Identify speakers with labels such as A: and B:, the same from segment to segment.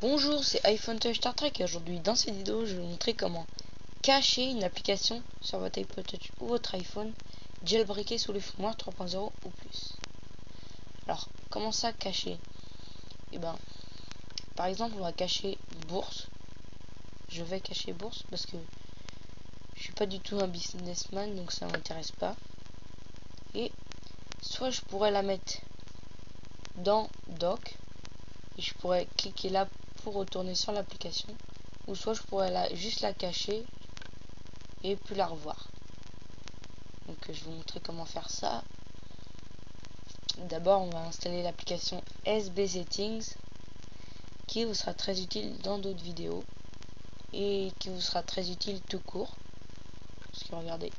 A: Bonjour, c'est iPhone Touch Star Trek et aujourd'hui dans cette vidéo je vais vous montrer comment cacher une application sur votre iPod Touch ou votre iPhone jailbreaké sous le firmware 3.0 ou plus. Alors comment ça cacher? Par exemple on va cacher bourse. Je vais cacher bourse parce que je suis pas du tout un businessman, donc ça m'intéresse pas. Et soit je pourrais la mettre dans dock et je pourrais cliquer là pour retourner sur l'application, ou soit je pourrais juste la cacher et puis la revoir. Donc je vais vous montrer comment faire ça. D'abord on va installer l'application SB Settings qui vous sera très utile dans d'autres vidéos et qui vous sera très utile tout court, parce que regardez,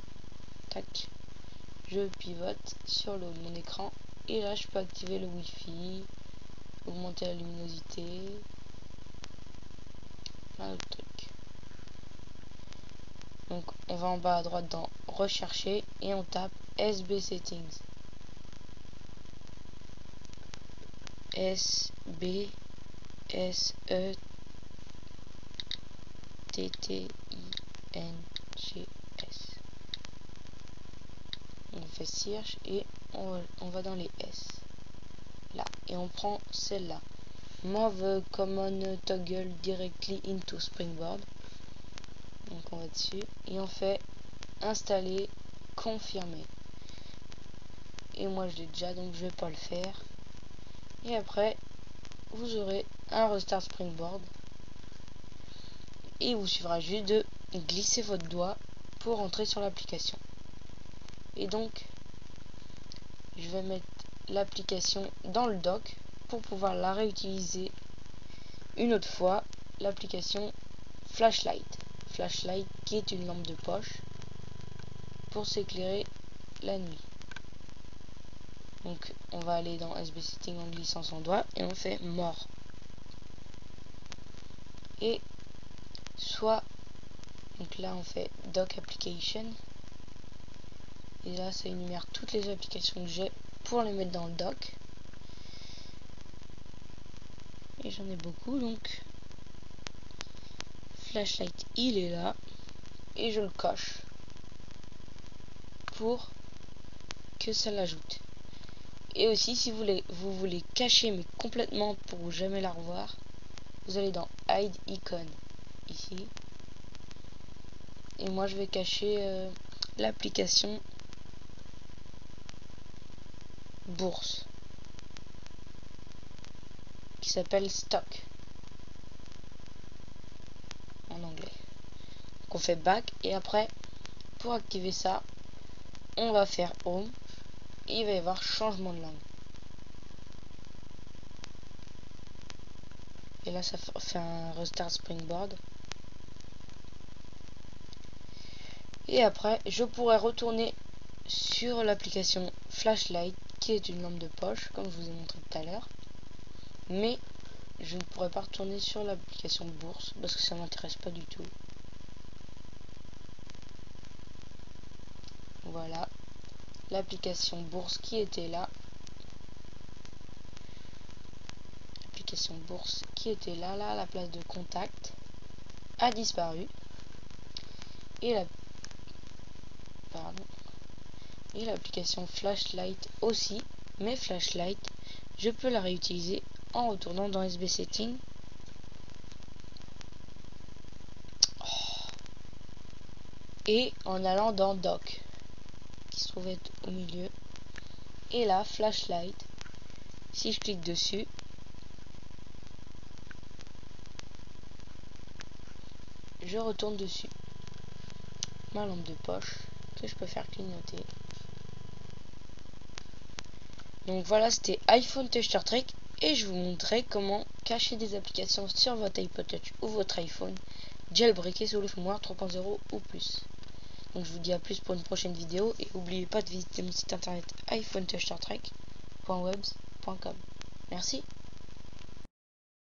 A: tac, je pivote sur le haut de mon écran et là je peux activer le Wi-Fi, augmenter la luminosité, plein d'autres trucs. Donc on va en bas à droite dans rechercher et on tape SB Settings. SB SE TTINGS. On fait search et on va dans les S là et on prend celle-là, Move Common Toggle Directly into Springboard. Donc on va dessus et on fait installer, confirmer. Et moi je l'ai déjà, donc je vais pas le faire. Et après vous aurez un restart Springboard et il vous suffira juste de glisser votre doigt pour entrer sur l'application. Et donc je vais mettre l'application dans le dock pour pouvoir la réutiliser une autre fois, l'application Flashlight qui est une lampe de poche pour s'éclairer la nuit. Donc on va aller dans SB Setting en glissant son doigt et on fait mort. Et soit, donc là on fait dock application et là ça énumère toutes les applications que j'ai pour les mettre dans le dock. Et j'en ai beaucoup, donc Flashlight il est là et je le coche pour que ça l'ajoute. Et aussi si vous voulez cacher mais complètement pour jamais la revoir, vous allez dans Hide Icon ici et moi je vais cacher l'application bourse qui s'appelle Stock en anglais. Donc on fait back et après pour activer ça on va faire home et il va y avoir changement de langue. Et là ça fait un restart Springboard. Et après je pourrais retourner sur l'application Flashlight qui est une lampe de poche comme je vous ai montré tout à l'heure. Mais je ne pourrais pas retourner sur l'application bourse parce que ça m'intéresse pas du tout. Voilà l'application bourse qui était là. L'application bourse qui était là, à la place de contact a disparu. Et l'application Flashlight aussi, mais Flashlight je peux la réutiliser en retournant dans SB Setting et en allant dans dock qui se trouve être au milieu. Et là Flashlight, si je clique dessus, je retourne dessus ma lampe de poche que je peux faire clignoter. Donc voilà, c'était iPhone Touch Star Trek et je vous montrerai comment cacher des applications sur votre iPod Touch ou votre iPhone jailbreaké sous le firmware 3.0 ou plus. Donc je vous dis à plus pour une prochaine vidéo et n'oubliez pas de visiter mon site internet iPhonetouchstartrek.webs.com. Merci.